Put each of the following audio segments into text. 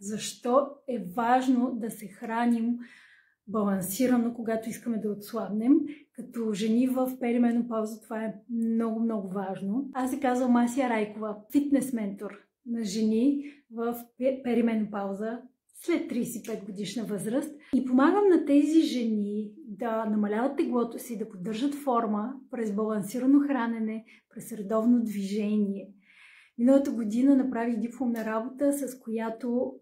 Защо е важно да се храним балансирано, когато искаме да отслабнем. Като жени в перименопауза това е много, много важно. Аз се казвам Масия Райкова, фитнес ментор на жени в перименопауза след 35 годишна възраст и помагам на тези жени да намаляват теглото си, да поддържат форма през балансирано хранене, през редовно движение. Миналата година направих дипломна работа, с която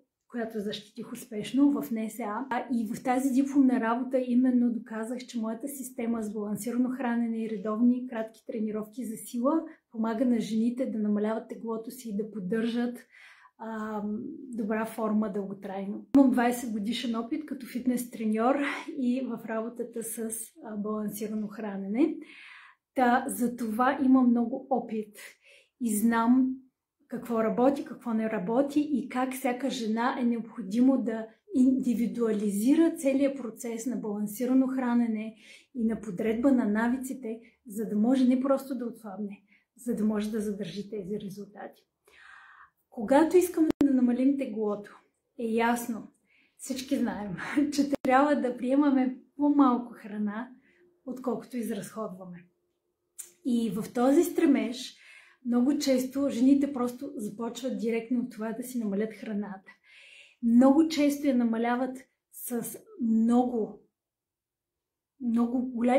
защитих успешно в НСА. И в тази дипломна работа именно доказах, че моята система с балансирано хранене и редовни кратки тренировки за сила помага на жените да намаляват теглото си и да поддържат добра форма дълготрайно. Имам 20 годишен опит като фитнес треньор и в работата с балансирано хранене. За това имам много опит и знам какво работи, какво не работи и как всяка жена е необходимо да индивидуализира целият процес на балансирано хранене и на подредба на навиците, за да може не просто да отслабне, за да може да задържи тези резултати. Когато искаме да намалим теглото, е ясно, всички знаем, че трябва да приемаме по-малко храна, отколкото изразходваме. И в този стремеж много често жените просто започват директно от това да си намалят храната. Много често я намаляват с много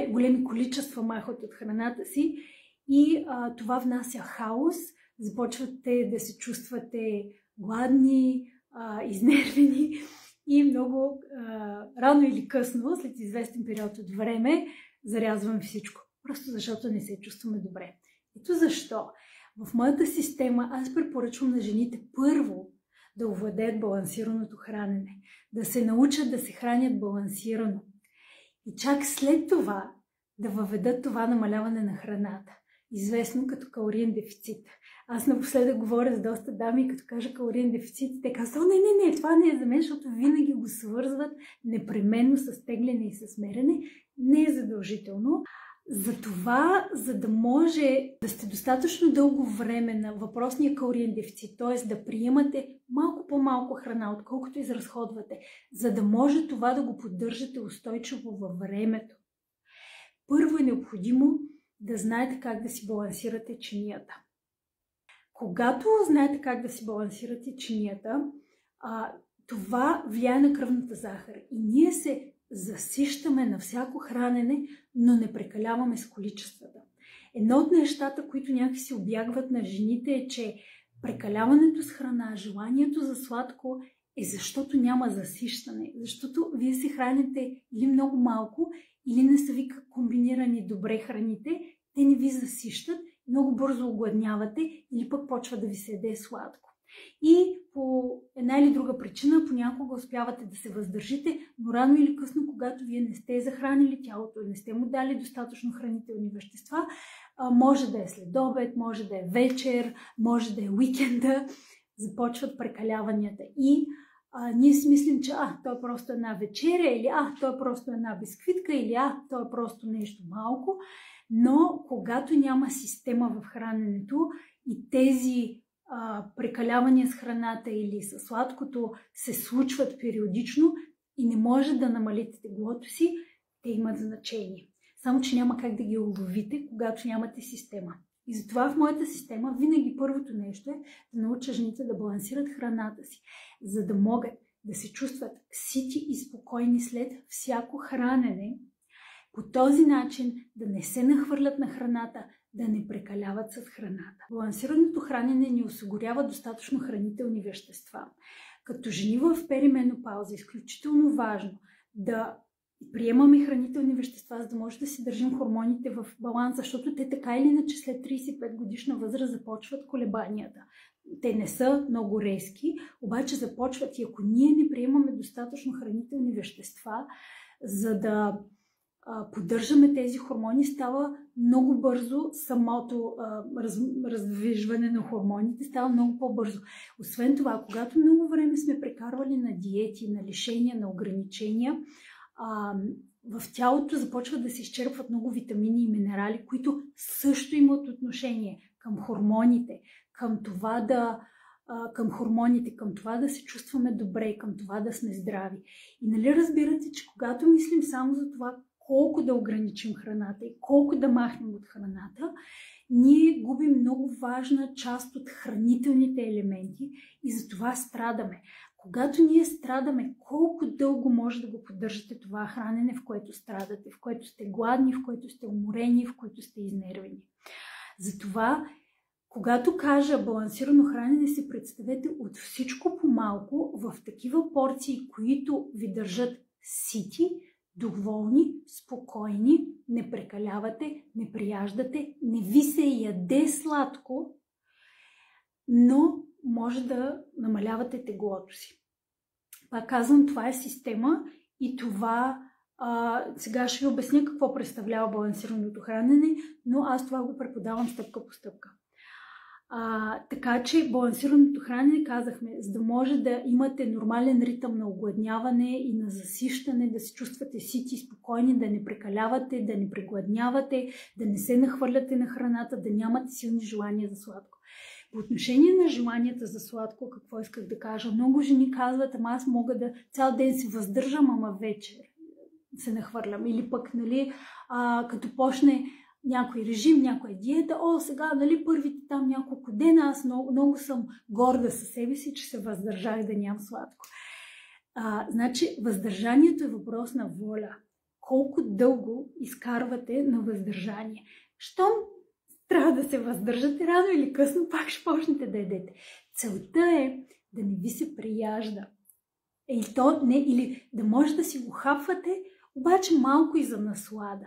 големи количества махат от храната си и това внася хаос. Започвате да се чувствате гладни, изнервени и много рано или късно, след известен период от време, зарязваме всичко. Просто защото не се чувстваме добре. Ето защо в моята система аз препоръчвам на жените първо да овладеят балансираното хранене, да се научат да се хранят балансирано и чак след това да въведат това намаляване на храната, известно като калориен дефицит. Аз напоследък говоря с доста дами, като кажа калориен дефицит, те казват: не, това не е за мен, защото винаги го свързват непременно с тегляне и с мерене. Не е задължително. Затова, за да може да сте достатъчно дълго време на въпросния калориен дефицит, т.е. да приемате малко по-малко храна, отколкото изразходвате, за да може това да го поддържате устойчиво във времето. Първо е необходимо да знаете как да си балансирате чинията. Когато знаете как да си балансирате чинията, това влияе на кръвната захар и ние се засищаме на всяко хранене, но не прекаляваме с количествата. Едно от нещата, които някакси обягват на жените е, че прекаляването с храна, желанието за сладко е защото няма засищане, защото вие се храните или много малко, или не са ви комбинирани добре храните, те не ви засищат, много бързо огладнявате или пък почва да ви се яде сладко. И по една или друга причина понякога успявате да се въздържите, но рано или късно, когато вие не сте захранили тялото, не сте му дали достатъчно хранителни вещества, може да е след обед, може да е вечер, може да е уикенда, започват прекаляванията. И ние си мислим, че то е просто една вечеря, или то е просто една бисквитка, или то е просто нещо малко. Но когато няма система в храненето и тези прекалявания с храната или с сладкото се случват периодично и не може да намалите теглото си, те имат значение. Само че няма как да ги уловите, когато нямате система. И затова в моята система винаги първото нещо е да науча жените да балансират храната си, за да могат да се чувстват сити и спокойни след всяко хранене. По този начин да не се нахвърлят на храната, да не прекаляват с храната. Балансираното хранене ни осигурява достатъчно хранителни вещества. Като жени в перименопауза е изключително важно да приемаме хранителни вещества, за да може да си държим хормоните в баланс, защото те така или иначе след 35 годишна възраст започват колебанията. Те не са много резки, обаче започват и ако ние не приемаме достатъчно хранителни вещества, за да поддържаме тези хормони, става много бързо самото раздвижване на хормоните, става много по-бързо. Освен това, когато много време сме прекарвали на диети, на лишения, на ограничения, в тялото започват да се изчерпват много витамини и минерали, които също имат отношение към хормоните, към това към хормоните, към това да се чувстваме добре, към това да сме здрави. И нали разбирате, че когато мислим само за това колко да ограничим храната и колко да махнем от храната, ние губим много важна част от хранителните елементи и за това страдаме. Когато ние страдаме, колко дълго може да го поддържате това хранене, в което страдате, в което сте гладни, в което сте уморени, в което сте изнервени. Затова, когато кажа балансирано хранене, си представете от всичко по малко в такива порции, които ви държат сити, доволни, спокойни, не прекалявате, не прияждате, не ви се яде сладко, но може да намалявате теглото си. Пак казвам, това е система и това сега ще ви обясня какво представлява балансираното хранене, но аз това го преподавам стъпка по стъпка. Така че балансираното хранене, казахме, за да може да имате нормален ритъм на огладняване и на засищане, да се чувствате сити, спокойни, да не прекалявате, да не прегладнявате, да не се нахвърляте на храната, да нямате силни желания за сладко. По отношение на желанията за сладко, какво исках да кажа? Много жени казват, ама аз мога да цял ден се въздържам, ама вечер се нахвърлям. Или пък, нали, като почне някой режим, някоя диета, сега, нали, първите там няколко дена, аз много съм горда със себе си, че се въздържах да нямам сладко. Значи, въздържанието е въпрос на воля. Колко дълго изкарвате на въздържание? Щом трябва да се въздържате, рано или късно пак ще почнете да ядете. Целта е да не ви се прияжда. Или да може да си го хапвате, обаче малко и за наслада.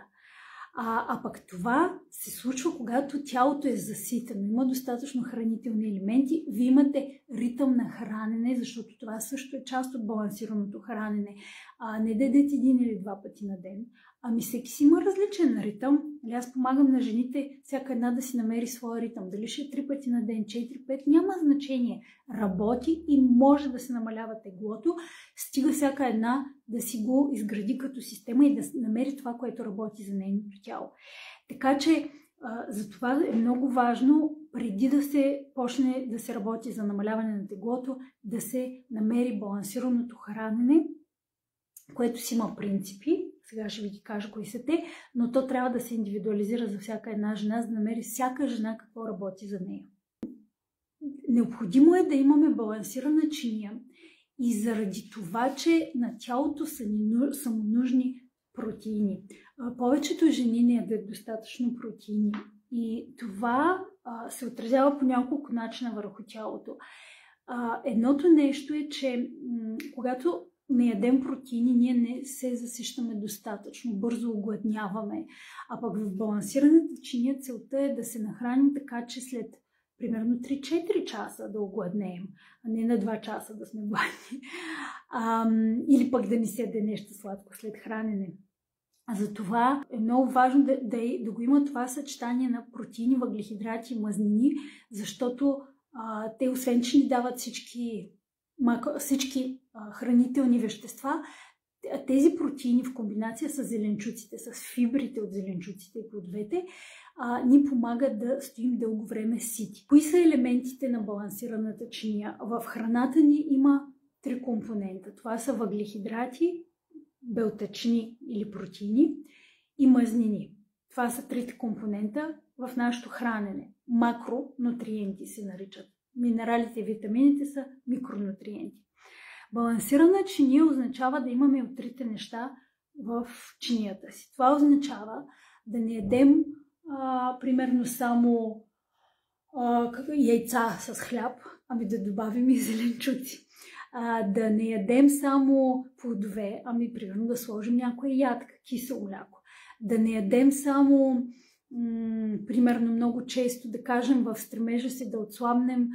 Пък това се случва, когато тялото е заситено, има достатъчно хранителни елементи, вие имате ритъм на хранене, защото това също е част от балансираното хранене. Не да ядете 1 или 2 пъти на ден, ами всеки си има различен ритъм. Аз помагам на жените всяка една да си намери своя ритъм. Дали ще е 3 пъти на ден, 4-5, няма значение. Работи и може да се намалява теглото, стига всяка една да си го изгради като система и да намери това, което работи за нейното тяло. Така че за това е много важно, преди да се почне да се работи за намаляване на теглото, да се намери балансираното хранене, което си има принципи. Сега ще ви ги кажа кои са те, но то трябва да се индивидуализира за всяка една жена, за да намери всяка жена какво работи за нея. Необходимо е да имаме балансирана чиния и заради това, че на тялото са му нужни протеини. Повечето жени не ядат достатъчно протеини и това се отразява по няколко начина върху тялото. Едното нещо е, че когато не ядем протеини, ние не се засищаме достатъчно, бързо огладняваме. А пък в балансираната чиния целта е да се нахраним така, че след примерно 3-4 часа да огладнеем, а не на 2 часа да сме гладни. Или пък да ни се яде нещо сладко след хранене. Затова е много важно да го има това съчетание на протеини, въглехидрати и мазнини, защото те освен, че ни дават всички хранителни вещества, тези протеини в комбинация с зеленчуците, с фибрите от зеленчуците и плодовете, ни помагат да стоим дълго време сити. Кои са елементите на балансираната чиния? В храната ни има 3 компонента. Това са въглехидрати, белтъчини или протеини и мазнини. Това са 3 компонента в нашето хранене. Макронутриенти се наричат. Минералите и витамините са микронутриенти. Балансирана чиния означава да имаме от 3 неща в чинията си. Това означава да не ядем примерно само яйца с хляб, ами да добавим и зеленчуци. Да не ядем само плодове, ами примерно да сложим някоя ядка, кисело мляко. Да не ядем само примерно много често, да кажем в стремежа си да отслабнем,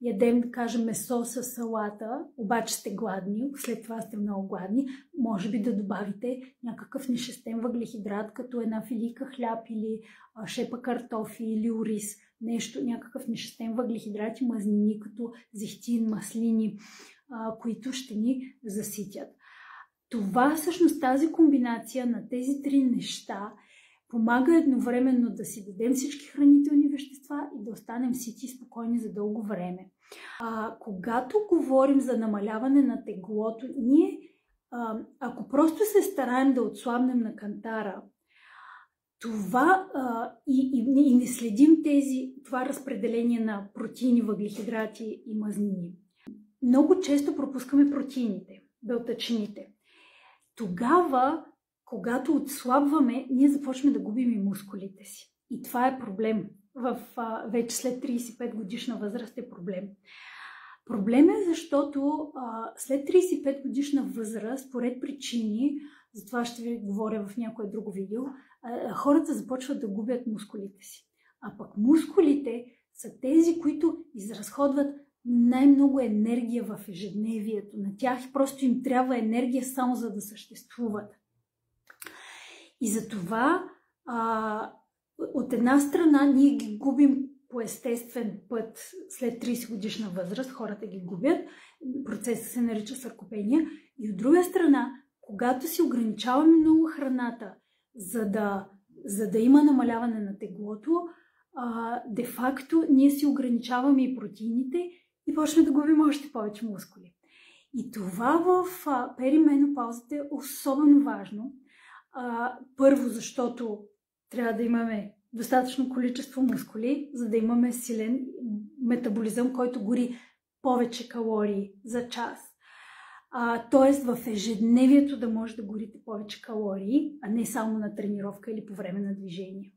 ядем, да кажем, месо с салата, обаче сте гладни, след това сте много гладни, може би да добавите някакъв нещестен въглехидрат, като една филийка хляб или шепа картофи или ориз, нещо, някакъв нещестен въглехидрат и мазнини, като зехтин, маслини, които ще ни заситят. Това всъщност, тази комбинация на тези 3 неща помага едновременно да си дадем всички хранителни вещества и да останем сити и спокойни за дълго време. Когато говорим за намаляване на теглото, ние, ако просто се стараем да отслабнем на кантара, това и не следим това разпределение на протеини, въглехидрати и мазнини, много често пропускаме протеините, белтъчините. Тогава, когато отслабваме, ние започваме да губим и мускулите си. И това е проблем. Вече след 35 годишна възраст е проблем. Проблем е, защото след 35 годишна възраст, поред причини, за това ще ви говоря в някое друго видео, хората започват да губят мускулите си. А пък мускулите са тези, които изразходват най-много енергия в ежедневието. На тях просто им трябва енергия само за да съществуват. И затова от една страна ние ги губим по естествен път след 30 годишна възраст, хората ги губят, процесът се нарича саркопения, и от друга страна, когато си ограничаваме много храната, за да има намаляване на теглото, де-факто ние си ограничаваме и протеините и почваме да губим още повече мускули. И това в перименопаузата е особено важно. Първо, защото трябва да имаме достатъчно количество мускули, за да имаме силен метаболизъм, който гори повече калории за час. Тоест в ежедневието да може да горите повече калории, а не само на тренировка или по време на движение.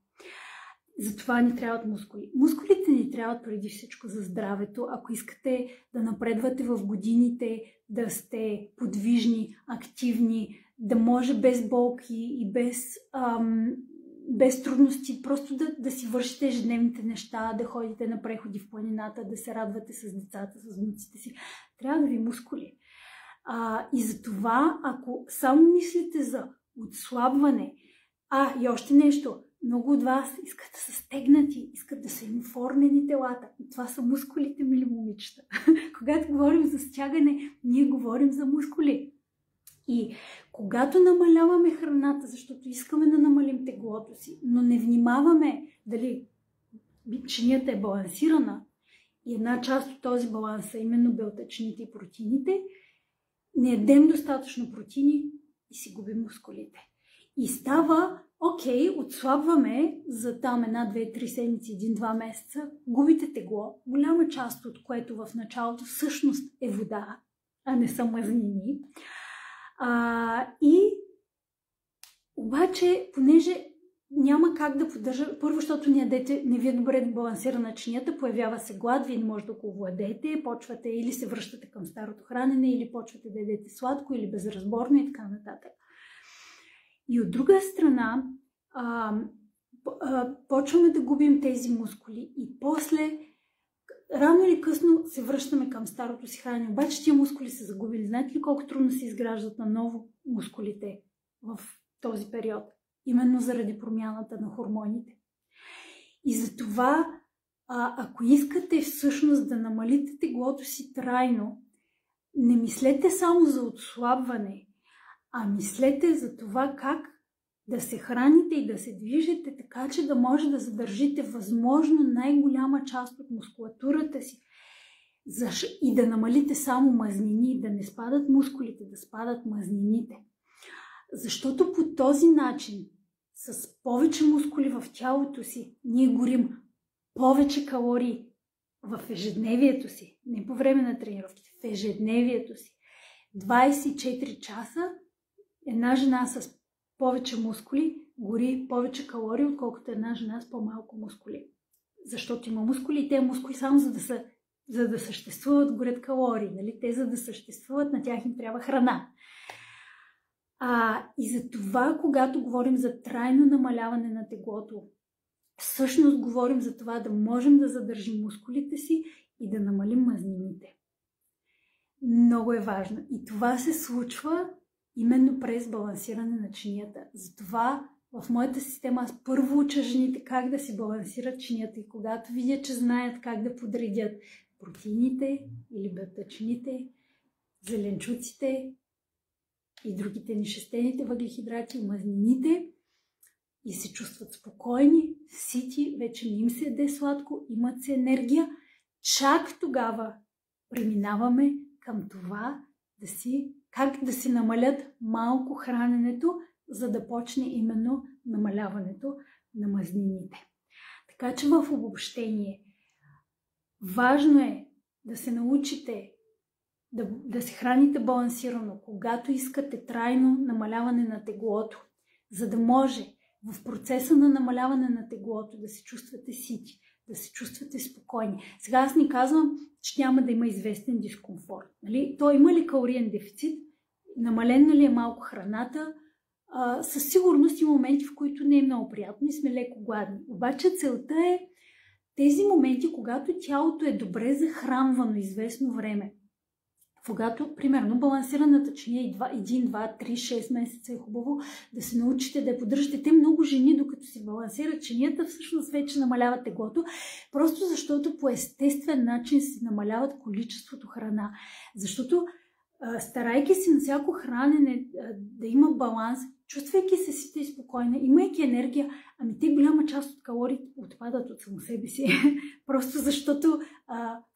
Затова ни трябват мускули. Мускулите ни трябват преди всичко за здравето. Ако искате да напредвате в годините, да сте подвижни, активни, да може без болки и без трудности, просто да си вършите ежедневните неща, да ходите на преходи в планината, да се радвате с децата, с внуците си. Трябва да ви мускули. И за това, ако само мислите за отслабване, и още нещо, много от вас искат да са стегнати, искат да са им формени телата. И това са мускулите, мили момичета. Когато говорим за стягане, ние говорим за мускули. И когато намаляваме храната, защото искаме да намалим теглото си, но не внимаваме дали чинията е балансирана, и една част от този баланс са именно белтъчините и протеините, не ядем достатъчно протеини и си губим мускулите. И става, отслабваме за там 1, 2, 3 седмици, 1-2 месеца, губите тегло, голяма част от което в началото всъщност е вода, а не са мазнини. И обаче, понеже няма как да поддържа, първо, защото не ви е добре балансирана чинията, появява се глад, вие не може да овладеете, почвате или се връщате към старото хранене, или почвате да ядете сладко, или безразборно и така нататък. И от друга страна, почваме да губим тези мускули и после, рано или късно, се връщаме към старото си хранене. Обаче тия мускули са загубили. Знаете ли колко трудно се изграждат наново мускулите в този период? Именно заради промяната на хормоните. И затова, ако искате всъщност да намалите теглото си трайно, не мислете само за отслабване, а мислете за това как да се храните и да се движите, така че да може да задържите възможно най-голяма част от мускулатурата си и да намалите само мазнини, да не спадат мускулите, да спадат мазнините. Защото по този начин, с повече мускули в тялото си, ние горим повече калории в ежедневието си, не по време на тренировките, в ежедневието си. 24 часа една жена с повече мускули гори повече калории, отколкото една жена с по-малко мускули. Защото има мускули и те мускули само за да съществуват, горят калории. Нали? Те за да съществуват, на тях им трябва храна. И за това, когато говорим за трайно намаляване на теглото, всъщност говорим за това да можем да задържим мускулите си и да намалим мазнините. Много е важно. И това се случва именно през балансиране на чинията. Затова в моята система аз първо уча жените как да си балансират чинията и когато видя, че знаят как да подредят протеините или белтъчините, зеленчуците и другите нишестените въглехидрати и мазнините и се чувстват спокойни, сити, вече не им се яде сладко, имат се енергия, чак тогава преминаваме към това как да си намалят малко храненето, за да почне именно намаляването на мазнините. Така че в обобщение, важно е да се научите да се храните балансирано, когато искате трайно намаляване на теглото, за да може в процеса на намаляване на теглото да се чувствате сити, да се чувствате спокойни. Сега аз не казвам, че няма да има известен дискомфорт. Нали? То има ли калориен дефицит? Намалена ли е малко храната? Със сигурност има моменти, в които не е много приятно и сме леко гладни. Обаче целта е тези моменти, когато тялото е добре захранвано известно време, когато, примерно, балансираната чиния 1, 2, 3, 6 месеца е хубаво да се научите да я поддържате. Те много жени, докато си балансират чинията, всъщност вече намаляват теглото, просто защото по естествен начин си намаляват количеството храна. Защото старайки се на всяко хранене да има баланс, чувствайки се сита и спокойна, имайки енергия, те голяма част от калориите отпадат от само себе си. Просто защото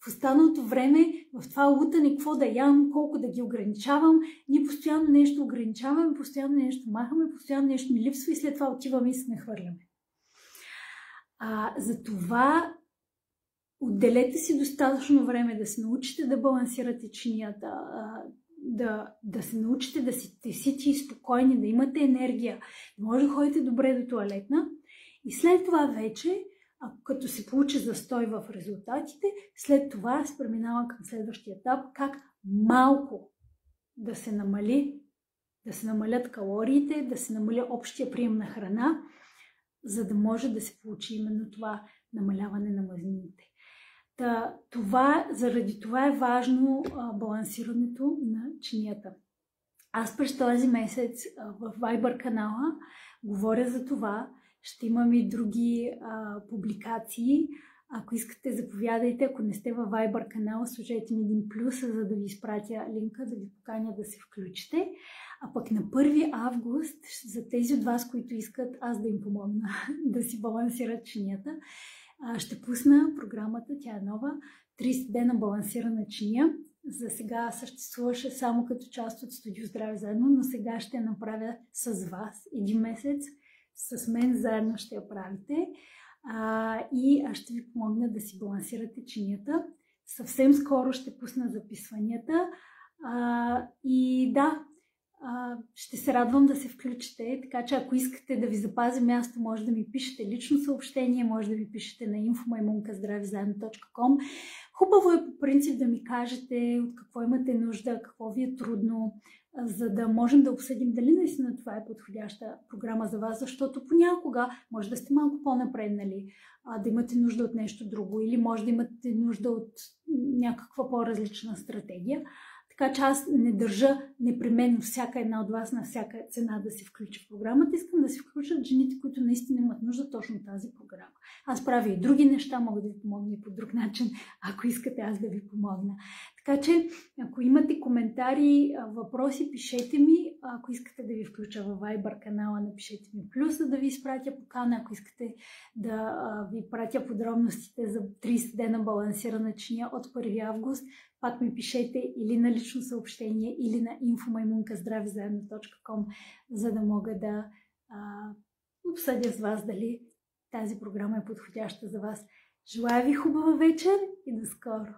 в останалото време, в това лутане, какво да ям, колко да ги ограничавам, ние постоянно нещо ограничаваме, постоянно нещо махаме, постоянно нещо ми липсва и след това отиваме и се нахвърляме. Затова отделете си достатъчно време да се научите да балансирате чинията, да се научите да сте сити и спокойни, да имате енергия, да може да ходите добре до тоалетна и след това вече, като се получи застой в резултатите, след това се преминава към следващия етап, как малко да се намалят калориите, да се намали общия прием на храна, за да може да се получи именно това намаляване на мазнините. Заради това е важно балансирането на чинията. Аз през този месец в Viber канала говоря за това. Ще имам и други публикации. Ако искате, заповядайте. Ако не сте във Viber канала, сложете ми един плюс, за да ви изпратя линка, да ви поканя да се включите. А пък на 1 август, за тези от вас, които искат аз да им помогна да си балансират чинията, ще пусна програмата, тя е нова, 30 дена балансирана чиния. За сега съществуваше само като част от Студио Здраве заедно, но сега ще я направя с вас. 1 месец с мен заедно ще я правите и аз ще ви помогна да си балансирате чинията. Съвсем скоро ще пусна записванията и да, ще се радвам да се включите, така че ако искате да ви запазя място, може да ми пишете лично съобщение, може да ми пишете на info@maimunkazdravzaedno.com. Хубаво е по принцип да ми кажете от какво имате нужда, какво ви е трудно, за да можем да обсъдим дали наистина това е подходяща програма за вас, защото понякога може да сте малко по-напреднали, да имате нужда от нещо друго или може да имате нужда от някаква по-различна стратегия. Така че аз не държа непременно всяка една от вас на всяка цена да се включи в програмата. Искам да се включат жените, които наистина имат нужда точно тази програма. Аз правя и други неща, мога да ви помогна и по друг начин, ако искате аз да ви помогна. Така че, ако имате коментари, въпроси, пишете ми. Ако искате да ви включа във Viber канала, напишете ми плюс, за да ви изпратя покана. Ако искате да ви пратя подробностите за 30 дена балансирана чиния от 1 август, пак ми пишете или на лично съобщение, или на info@maimunkazdravzaedno.com, за да мога да обсъдя с вас дали тази програма е подходяща за вас. Желая ви хубава вечер и до скоро!